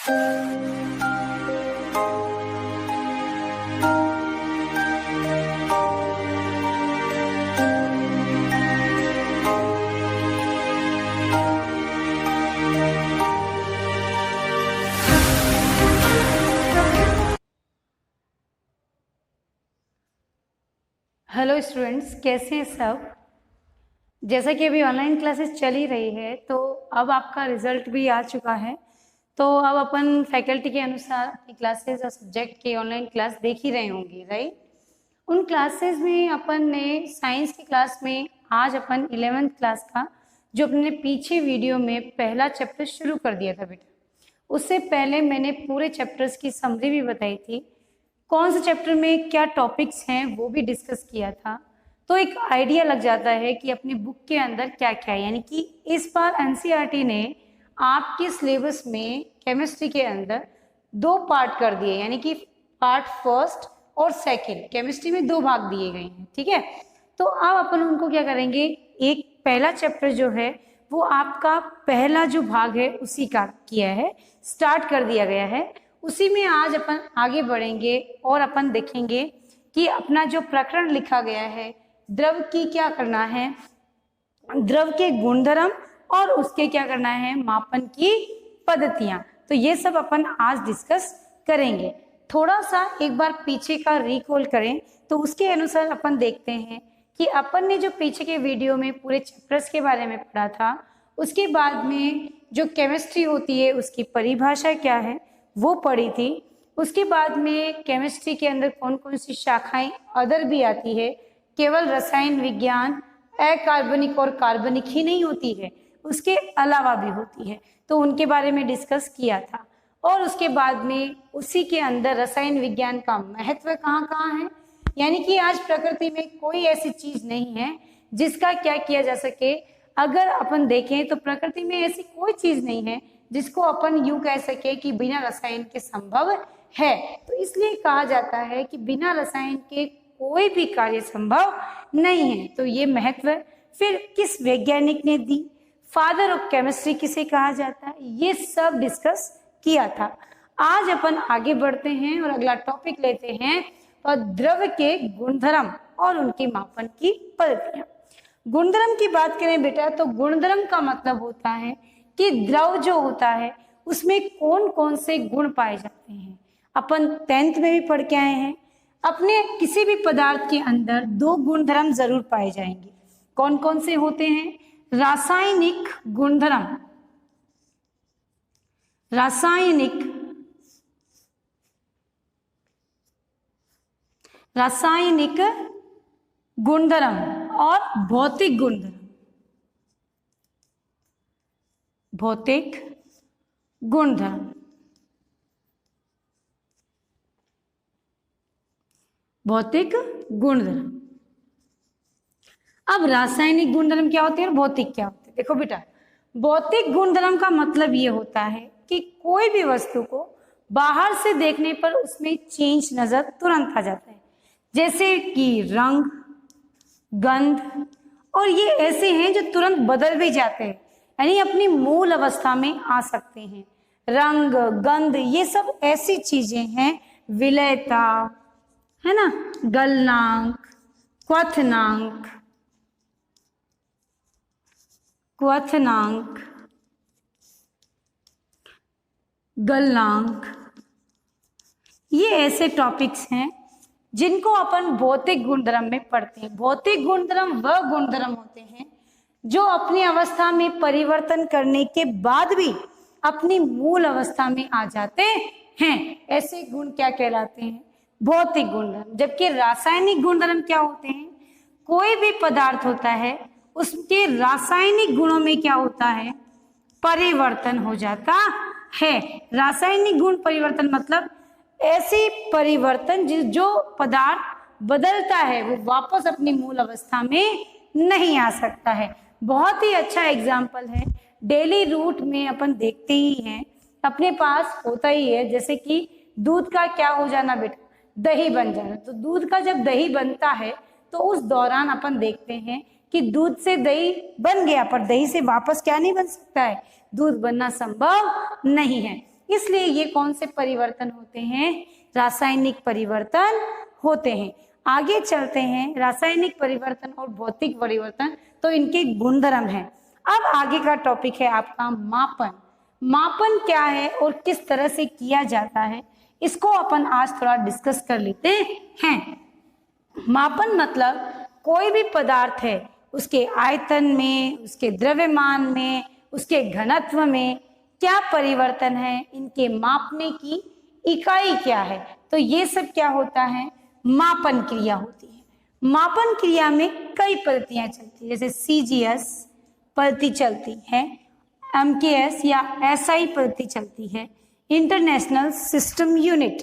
Hello students, कैसे हैं सब। जैसा कि अभी ऑनलाइन क्लासेस चल ही रही है तो अब आपका रिजल्ट भी आ चुका है। तो अब अपन फैकल्टी के अनुसार अपनी क्लासेस और सब्जेक्ट की ऑनलाइन क्लास देख ही रहे होंगे, राइट। उन क्लासेस में अपन ने साइंस की क्लास में आज अपन 11th क्लास का जो अपने पीछे वीडियो में पहला चैप्टर शुरू कर दिया था बेटा। उससे पहले मैंने पूरे चैप्टर्स की समरी भी बताई थी, कौन से चैप्टर में क्या टॉपिक्स हैं वो भी डिस्कस किया था। तो एक आइडिया लग जाता है कि अपनी बुक के अंदर क्या क्या है। यानी कि इस बार एनसीईआरटी ने आपके सिलेबस में केमिस्ट्री के अंदर 2 पार्ट कर दिए, यानी कि पार्ट फर्स्ट और सेकंड, केमिस्ट्री में 2 भाग दिए गए हैं, ठीक है। तो अब अपन उनको क्या करेंगे, एक पहला चैप्टर जो है वो आपका पहला जो भाग है उसी का किया है, स्टार्ट कर दिया गया है। उसी में आज अपन आगे बढ़ेंगे और अपन देखेंगे कि अपना जो प्रकरण लिखा गया है द्रव की क्या करना है, द्रव के गुणधर्म और उसके क्या करना है मापन की पद्धतियां। तो ये सब अपन आज डिस्कस करेंगे। थोड़ा सा एक बार पीछे का रिकॉल करें तो उसके अनुसार अपन देखते हैं कि अपन ने जो पीछे के वीडियो में पूरे चैप्टर्स के बारे में पढ़ा था, उसके बाद में जो केमिस्ट्री होती है उसकी परिभाषा क्या है वो पढ़ी थी। उसके बाद में केमिस्ट्री के अंदर कौन कौन सी शाखाएं अदर भी आती है, केवल रसायन विज्ञान अकार्बनिक और कार्बनिक ही नहीं होती है, उसके अलावा भी होती है, तो उनके बारे में डिस्कस किया था। और उसके बाद में उसी के अंदर रसायन विज्ञान का महत्व कहाँ कहाँ है, यानी कि आज प्रकृति में कोई ऐसी चीज नहीं है जिसका क्या किया जा सके। अगर अपन देखें तो प्रकृति में ऐसी कोई चीज नहीं है जिसको अपन यूं कह सके कि बिना रसायन के संभव है। तो इसलिए कहा जाता है कि बिना रसायन के कोई भी कार्य संभव नहीं है। तो ये महत्व फिर किस वैज्ञानिक ने दी, फादर ऑफ केमिस्ट्री किसे कहा जाता है, ये सब डिस्कस किया था। आज अपन आगे बढ़ते हैं और अगला टॉपिक लेते हैं और द्रव के गुणधर्म और उनके मापन की पद्धतियां। गुणधर्म की बात करें बेटा तो गुणधर्म का मतलब होता है कि द्रव जो होता है उसमें कौन कौन से गुण पाए जाते हैं। अपन 10th में भी पढ़ के आए हैं, अपने किसी भी पदार्थ के अंदर 2 गुणधर्म जरूर पाए जाएंगे। कौन कौन से होते हैं, रासायनिक गुणधर्म, रासायनिक गुणधर्म और भौतिक गुणधर्म। भौतिक गुणधर्म, भौतिक गुणधर्म। अब रासायनिक गुणधर्म क्या होते हैं और भौतिक क्या होते हैं। देखो बेटा, भौतिक गुणधर्म का मतलब ये होता है कि कोई भी वस्तु को बाहर से देखने पर उसमें चेंज नजर तुरंत आ जाता है, जैसे कि रंग, गंध, और ये ऐसे हैं जो तुरंत बदल भी जाते हैं, यानी अपनी मूल अवस्था में आ सकते हैं। रंग, गंध, ये सब ऐसी चीजें हैं, विलयता है ना, गलनांक, क्वथनांक, गलनांक, ये ऐसे टॉपिक्स हैं जिनको अपन भौतिक गुणधर्म में पढ़ते हैं। भौतिक गुणधर्म वह गुणधर्म होते हैं जो अपनी अवस्था में परिवर्तन करने के बाद भी अपनी मूल अवस्था में आ जाते हैं। ऐसे गुण क्या कहलाते हैं, भौतिक गुणधर्म। जबकि रासायनिक गुणधर्म क्या होते हैं, कोई भी पदार्थ होता है उसके रासायनिक गुणों में क्या होता है, परिवर्तन हो जाता है। रासायनिक गुण परिवर्तन मतलब ऐसी परिवर्तन जो पदार्थ बदलता है वो वापस अपनी मूल अवस्था में नहीं आ सकता है। बहुत ही अच्छा एग्जाम्पल है, डेली रूट में अपन देखते ही हैं, अपने पास होता ही है, जैसे कि दूध का क्या हो जाना बेटा, दही बन जाना। तो दूध का जब दही बनता है तो उस दौरान अपन देखते हैं कि दूध से दही बन गया, पर दही से वापस क्या नहीं बन सकता है, दूध बनना संभव नहीं है। इसलिए ये कौन से परिवर्तन होते हैं? रासायनिक परिवर्तन होते हैं। आगे चलते हैं, रासायनिक परिवर्तन और भौतिक परिवर्तन तो इनके गुणधर्म हैं। अब आगे का टॉपिक है आपका मापन। मापन क्या है और किस तरह से किया जाता है, इसको अपन आज थोड़ा डिस्कस कर लेते हैं। मापन मतलब कोई भी पदार्थ है, उसके आयतन में, उसके द्रव्यमान में, उसके घनत्व में क्या परिवर्तन है, इनके मापने की इकाई क्या है, तो ये सब क्या होता है? मापन क्रिया होती है। मापन क्रिया में कई पद्धतियां चलती है, जैसे सीजीएस पद्धति चलती है, एमकेएस या एसआई पद्धति चलती है, इंटरनेशनल सिस्टम यूनिट।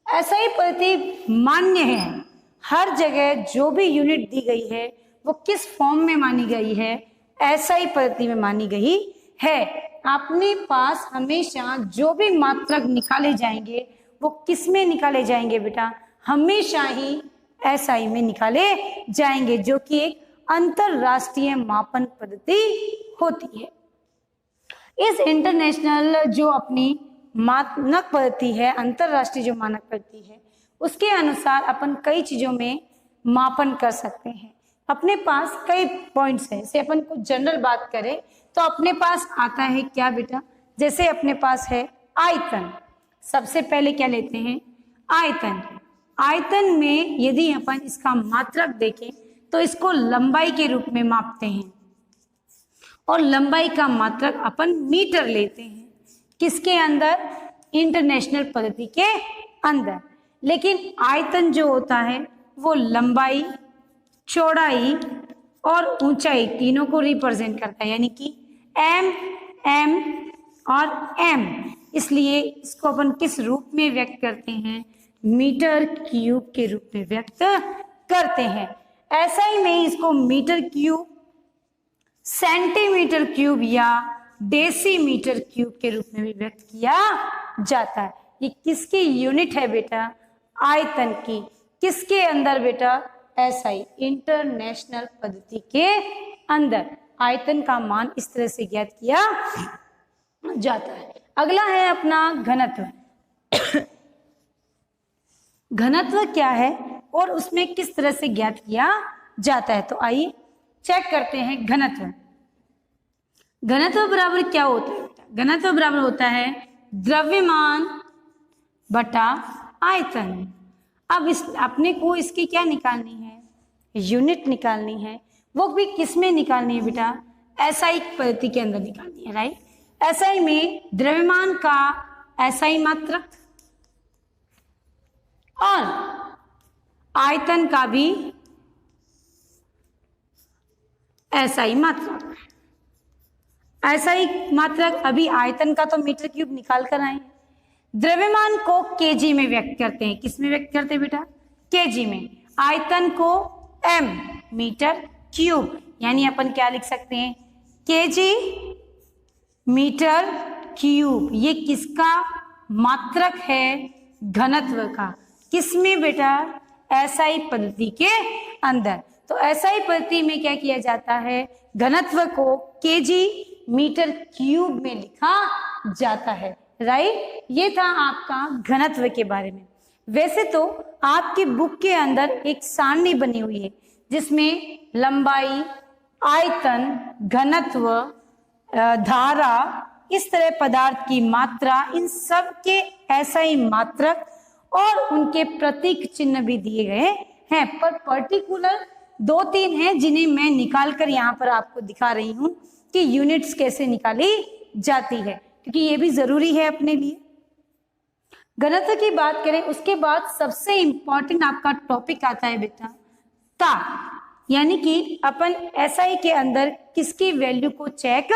एसआई पद्धति मान्य है, हर जगह जो भी यूनिट दी गई है वो किस फॉर्म में मानी गई है? एसआई पद्धति में मानी गई है। अपने पास हमेशा जो भी मात्रक निकाले जाएंगे वो किस में निकाले जाएंगे बेटा? हमेशा ही एसआई में निकाले जाएंगे, जो कि एक अंतरराष्ट्रीय मापन पद्धति होती है। इस इंटरनेशनल जो अपनी मानक पद्धति है, अंतरराष्ट्रीय जो मानक पद्धति है, उसके अनुसार अपन कई चीजों में मापन कर सकते हैं। अपने पास कई पॉइंट्स हैं, जैसे अपन कुछ जनरल बात करें तो अपने पास आता है क्या बेटा? जैसे अपने पास है आयतन। सबसे पहले क्या लेते हैं? आयतन। आयतन में यदि अपन इसका मात्रक देखें तो इसको लंबाई के रूप में मापते हैं, और लंबाई का मात्रक अपन मीटर लेते हैं। किसके अंदर? इंटरनेशनल पद्धति के अंदर। लेकिन आयतन जो होता है वो लंबाई, चौड़ाई और ऊंचाई तीनों को रिप्रेजेंट करता है, यानी कि एम, एम और एम। इसलिए इसको अपन किस रूप में व्यक्त करते हैं? मीटर क्यूब के रूप में व्यक्त करते हैं। ऐसा ही नहीं, इसको मीटर क्यूब, सेंटीमीटर क्यूब या डेसीमीटर क्यूब के रूप में भी व्यक्त किया जाता है। ये किसकी यूनिट है बेटा? आयतन की। किसके अंदर बेटा? एसआई, इंटरनेशनल पद्धति के अंदर आयतन का मान इस तरह से ज्ञात किया जाता है। अगला है अपना घनत्व। घनत्व क्या है और उसमें किस तरह से ज्ञात किया जाता है, तो आइए चेक करते हैं। घनत्व बराबर क्या होता है बेटा? घनत्व बराबर होता है द्रव्यमान बटा आयतन। अब इस अपने को इसकी क्या निकालनी है? यूनिट निकालनी है। वो भी किस में निकालनी है बेटा? एसआई पद्धति के अंदर निकालनी है, राइट। एसआई में द्रव्यमान का एसआई मात्रक और आयतन का भी एसआई मात्रक। एसआई मात्रक, अभी आयतन का तो मीटर क्यूब निकाल कर आए। द्रव्यमान को केजी में व्यक्त करते हैं। किस में व्यक्त करते हैं बेटा? केजी में। आयतन को एम, मीटर क्यूब, यानी अपन क्या लिख सकते हैं? KG metre cube. ये किसका मात्रक है? घनत्व का। किसमें बेटा? एसआई पद्धति के अंदर। तो एसआई पद्धति में क्या किया जाता है? घनत्व को केजी मीटर क्यूब में लिखा जाता है, राइट। ये था आपका घनत्व के बारे में। वैसे तो आपकी बुक के अंदर एक सारणी बनी हुई है जिसमें लंबाई, आयतन, घनत्व, धारा, इस तरह पदार्थ की मात्रा, इन सब के एसआई मात्रक और उनके प्रतीक चिन्ह भी दिए गए हैं। पर पर्टिकुलर 2-3 हैं जिन्हें मैं निकाल कर यहाँ पर आपको दिखा रही हूँ कि यूनिट्स कैसे निकाली जाती है, क्योंकि ये भी जरूरी है अपने लिए। घनत्व की बात करें, उसके बाद सबसे इंपॉर्टेंट आपका टॉपिक आता है बेटा ताप, यानी कि अपन एसआई के अंदर किसकी वैल्यू को चेक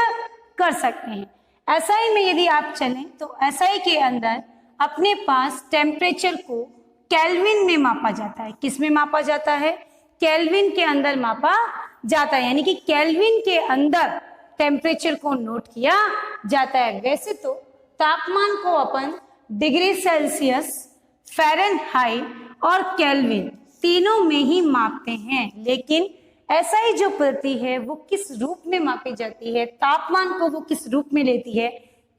कर सकते हैं। एसआई में यदि आप चलें तो एसआई के अंदर अपने पास टेम्परेचर को केल्विन में मापा जाता है। किस में मापा जाता है? केल्विन के अंदर मापा जाता है, यानी कि केल्विन के अंदर टेम्परेचर को नोट किया जाता है। वैसे तो तापमान को अपन डिग्री सेल्सियस, फ़ारेनहाइट और केल्विन तीनों में ही मापते हैं, लेकिन एसआई जो पद्धति है वो किस रूप में मापी जाती है? तापमान को वो किस रूप में लेती है?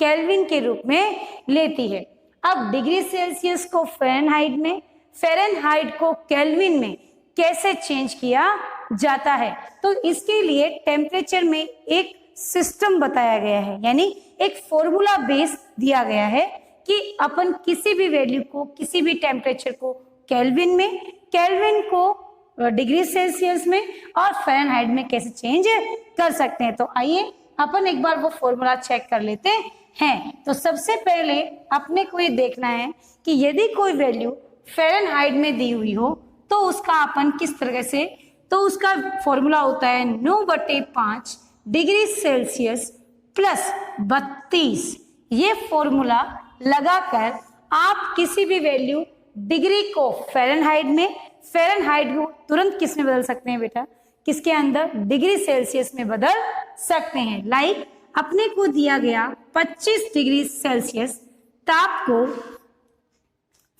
केल्विन के रूप में लेती है। अब डिग्री सेल्सियस को फ़ारेनहाइट में, फ़ारेनहाइट को केल्विन में कैसे चेंज किया जाता है, तो इसके लिए टेम्परेचर में एक सिस्टम बताया गया है, यानी एक फॉर्मूला बेस दिया गया है कि अपन किसी भी वैल्यू को, किसी भी टेम्परेचर को केल्विन में, केल्विन को डिग्री सेल्सियस में और फ़ारेनहाइट में कैसे चेंज कर सकते हैं। तो आइए अपन एक बार वो फॉर्मूला चेक कर लेते हैं। तो सबसे पहले अपने को ये देखना है कि यदि कोई वैल्यू फ़ारेनहाइट में दी हुई हो तो उसका अपन किस तरह से, तो उसका फॉर्मूला होता है 9/5 डिग्री सेल्सियस प्लस 32। ये फॉर्मूला लगाकर आप किसी भी वैल्यू डिग्री को फ़ारेनहाइट में, फ़ारेनहाइट को तुरंत किस में बदल सकते हैं बेटा, किसके अंदर, डिग्री सेल्सियस में बदल सकते हैं। लाइक अपने को दिया गया 25 डिग्री सेल्सियस ताप को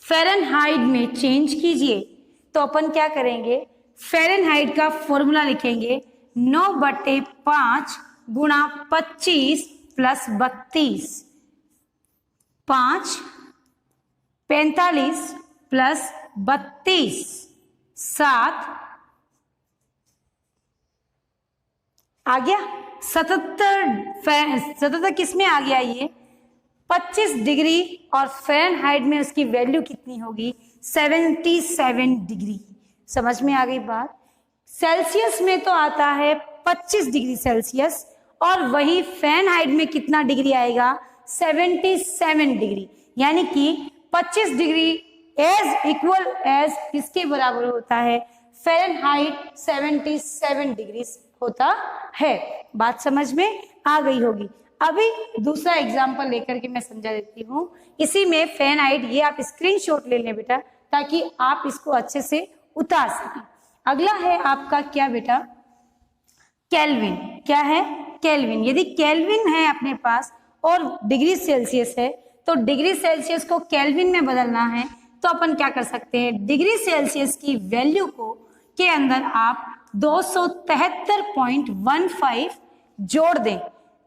फ़ारेनहाइट में चेंज कीजिए, तो अपन क्या करेंगे, फ़ारेनहाइट का फॉर्मूला लिखेंगे 9/5 गुणा 25 प्लस 32, 5 45 प्लस 32 7 आ गया 77 किस में आ गया, ये 25 डिग्री और फ़ारेनहाइट में उसकी वैल्यू कितनी होगी, 77 डिग्री। समझ में आ गई बात। सेल्सियस में तो आता है 25 डिग्री सेल्सियस और वही फ़ारेनहाइट में कितना डिग्री आएगा, 77 डिग्री, यानी कि 25 डिग्री एज इक्वल एज किसके बराबर होता है, फ़ारेनहाइट 77 डिग्री होता है। बात समझ में आ गई होगी। अभी दूसरा एग्जांपल लेकर के मैं समझा देती हूँ। इसी में फ़ारेनहाइट, ये आप स्क्रीनशॉट ले लें बेटा ताकि आप इसको अच्छे से उतार सकें। अगला है आपका क्या बेटा, केल्विन। क्या है, केल्विन। यदि केल्विन है अपने पास और डिग्री सेल्सियस है, तो डिग्री सेल्सियस को केल्विन में बदलना है तो अपन क्या कर सकते हैं, डिग्री सेल्सियस की वैल्यू को के अंदर आप 273.15 जोड़ दें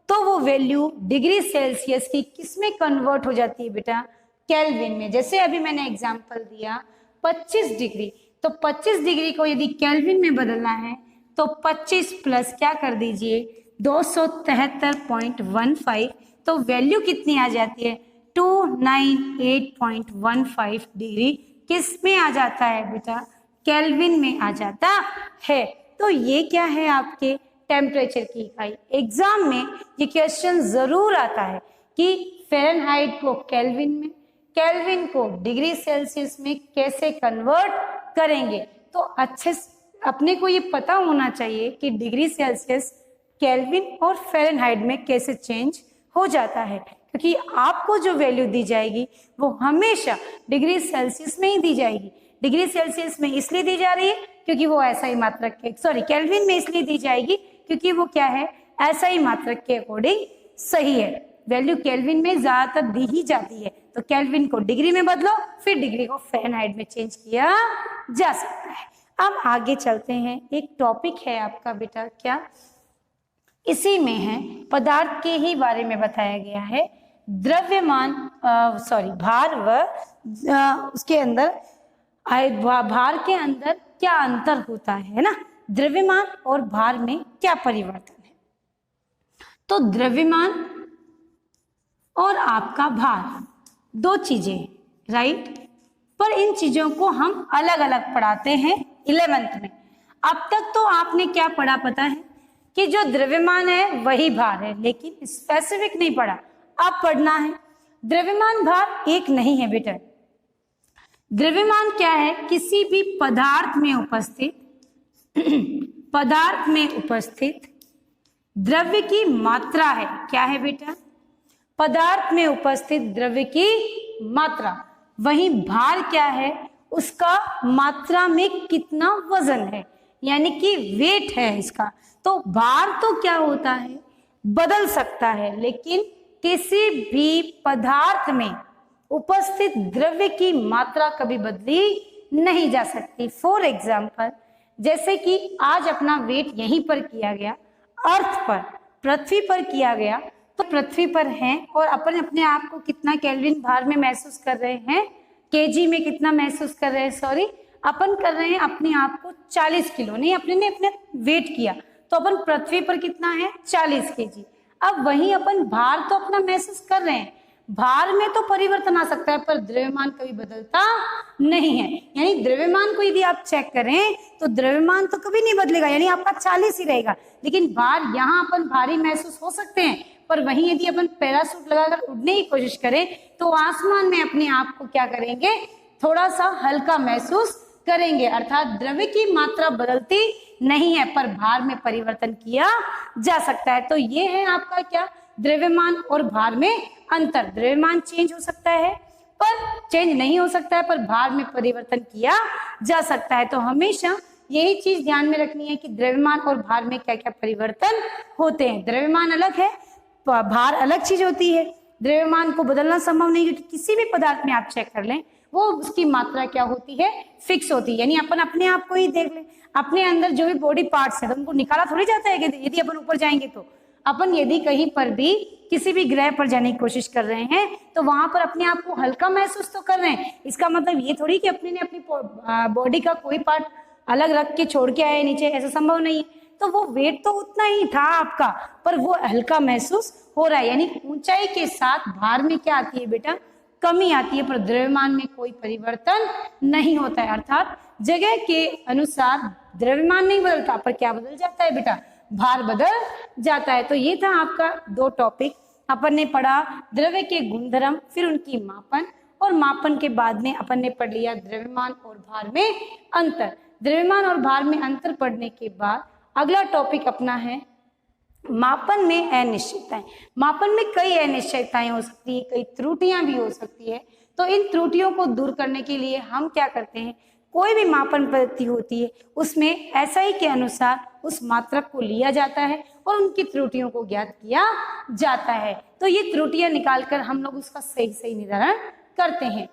तो वो वैल्यू डिग्री सेल्सियस की किस में कन्वर्ट हो जाती है बेटा, केल्विन में। जैसे अभी मैंने एग्जांपल दिया 25 डिग्री, तो 25 डिग्री को यदि केल्विन में बदलना है तो 25 प्लस क्या कर दीजिए 273.15, तो वैल्यू कितनी आ जाती है 298.15 डिग्री किस में आ जाता है बेटा, केल्विन में आ जाता है। तो ये क्या है आपके टेम्परेचर की इकाई। एग्जाम में ये क्वेश्चन जरूर आता है कि फ़ारेनहाइट को केल्विन में, केल्विन को डिग्री सेल्सियस में कैसे कन्वर्ट करेंगे। तो अच्छे अपने को ये पता होना चाहिए कि डिग्री सेल्सियस केल्विन और फ़ारेनहाइट में कैसे चेंज हो जाता है, क्योंकि आपको जो वैल्यू दी जाएगी वो हमेशा डिग्री सेल्सियस में ही दी जाएगी। डिग्री सेल्सियस में इसलिए दी जा रही है क्योंकि वो ऐसा ही मात्रक के, केल्विन में इसलिए दी जाएगी क्योंकि वो क्या है, ऐसा ही मात्रक के अकॉर्डिंग सही है। वैल्यू केल्विन में ज्यादातर दी ही जाती है, तो केल्विन को डिग्री में बदलो, फिर डिग्री को फ़ारेनहाइट में चेंज किया जा सकता है। अब आगे चलते हैं। एक टॉपिक है आपका बेटा क्या, इसी में है पदार्थ के ही बारे में बताया गया है, द्रव्यमान भार व उसके अंदर भार के अंदर क्या अंतर होता है ना, द्रव्यमान और भार में क्या परिवर्तन है। तो द्रव्यमान और आपका भार दो चीजें, राइट, पर इन चीजों को हम अलग अलग पढ़ाते हैं 11th में। अब तक तो आपने क्या पढ़ा पता है कि जो द्रव्यमान है वही भार है, लेकिन स्पेसिफिक नहीं पढ़ा। अब पढ़ना है द्रव्यमान भार एक नहीं है बेटा। द्रव्यमान क्या है, किसी भी पदार्थ में उपस्थित द्रव्य की मात्रा है। क्या है बेटा, पदार्थ में उपस्थित द्रव्य की मात्रा। वही भार क्या है, उसका मात्रा में कितना वजन है, यानी कि वेट है इसका। तो भार तो क्या होता है, बदल सकता है, लेकिन किसी भी पदार्थ में उपस्थित द्रव्य की मात्रा कभी बदली नहीं जा सकती। फॉर एग्जाम्पल, जैसे कि आज अपना वेट यहीं पर किया गया, अर्थ पर, पृथ्वी पर किया गया, तो पृथ्वी पर हैं और अपन अपने आप को कितना केल्विन भार में महसूस कर रहे हैं, केजी में कितना महसूस कर रहे हैं, सॉरी अपन कर रहे हैं अपने आप को 40 किलो, नहीं अपने ने अपने वेट किया तो अपन पृथ्वी पर कितना है 40 केजी। अब वहीं अपन भार तो अपना महसूस कर रहे हैं, भार में तो परिवर्तन आ सकता है पर द्रव्यमान कभी बदलता नहीं है। यानी द्रव्यमान को यदि आप चेक करें तो द्रव्यमान तो कभी नहीं बदलेगा, यानी आपका 40 ही रहेगा, लेकिन भार यहाँ अपन भारी महसूस हो सकते हैं, पर वहीं यदि अपन पैराशूट लगाकर उड़ने की कोशिश करें तो आसमान में अपने आप को क्या करेंगे, थोड़ा सा हल्का महसूस करेंगे। अर्थात द्रव्य की मात्रा बदलती नहीं है पर भार में परिवर्तन किया जा सकता है। तो ये है आपका क्या, द्रव्यमान और भार में अंतर। द्रव्यमान चेंज हो सकता है पर चेंज नहीं हो सकता है, पर भार में परिवर्तन किया जा सकता है। तो हमेशा यही चीज ध्यान में रखनी है कि द्रव्यमान और भार में क्या क्या परिवर्तन होते हैं। द्रव्यमान अलग है, भार अलग चीज होती है। द्रव्यमान को बदलना संभव नहीं, क्योंकि किसी भी पदार्थ में आप चेक कर लें वो उसकी मात्रा क्या होती है, फिक्स होती है। यानी अपन अपने आप को ही देख लें, अपने अंदर जो भी बॉडी पार्ट्स है तो उनको निकाला थोड़ी जाता है कि यदि अपन ऊपर जाएंगे तो। अपन यदि कहीं पर भी किसी भी ग्रह पर जाने की कोशिश कर रहे हैं तो वहां पर अपने आप को हल्का महसूस तो कर रहे हैं। इसका मतलब ये थोड़ी कि अपने ने अपनी बॉडी का कोई पार्ट अलग रख के छोड़ के आए नीचे, ऐसा संभव नहीं है। तो वो वेट तो उतना ही था आपका, पर वो हल्का महसूस हो रहा है। यानी ऊंचाई के साथ भार में क्या आती है बेटा, कमी आती है, पर द्रव्यमान में कोई परिवर्तन नहीं होता है। अर्थात जगह के अनुसार द्रव्यमान नहीं बदलता, पर क्या बदल जाता है बेटा, भार बदल जाता है। तो ये था आपका 2 टॉपिक। अपन ने पढ़ा द्रव्य के गुणधर्म, फिर उनकी मापन, और मापन के बाद में अपन ने पढ़ लिया द्रव्यमान और भार में अंतर। द्रव्यमान और भार में अंतर पढ़ने के बाद अगला टॉपिक अपना है मापन में अनिश्चितताएं। मापन में कई अनिश्चितताएं हो सकती है, कई त्रुटियां भी हो सकती है। तो इन त्रुटियों को दूर करने के लिए हम क्या करते हैं, कोई भी मापन पद्धति होती है उसमें एसआई के अनुसार उस मात्रक को लिया जाता है और उनकी त्रुटियों को ज्ञात किया जाता है। तो ये त्रुटियां निकालकर हम लोग उसका सही निर्धारण करते हैं।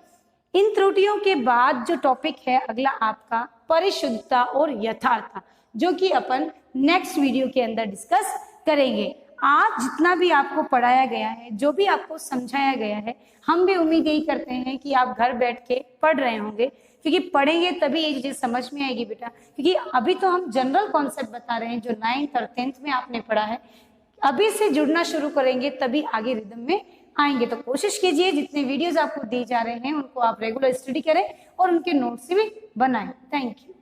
इन त्रुटियों के बाद जो टॉपिक है अगला आपका परिशुद्धता और यथार्थता, जो कि अपन नेक्स्ट वीडियो के अंदर डिस्कस करेंगे। आज जितना भी आपको पढ़ाया गया है, जो भी आपको समझाया गया है, हम भी उम्मीद यही करते हैं कि आप घर बैठ के पढ़ रहे होंगे, क्योंकि पढ़ेंगे तभी ये चीज समझ में आएगी बेटा। क्योंकि अभी तो हम जनरल कॉन्सेप्ट बता रहे हैं जो 9th और 10th में आपने पढ़ा है, अभी से जुड़ना शुरू करेंगे तभी आगे रिदम में आएंगे। तो कोशिश कीजिए जितने वीडियोस आपको दिए जा रहे हैं उनको आप रेगुलर स्टडी करें और उनके नोट्स भी बनाएं। Thank you.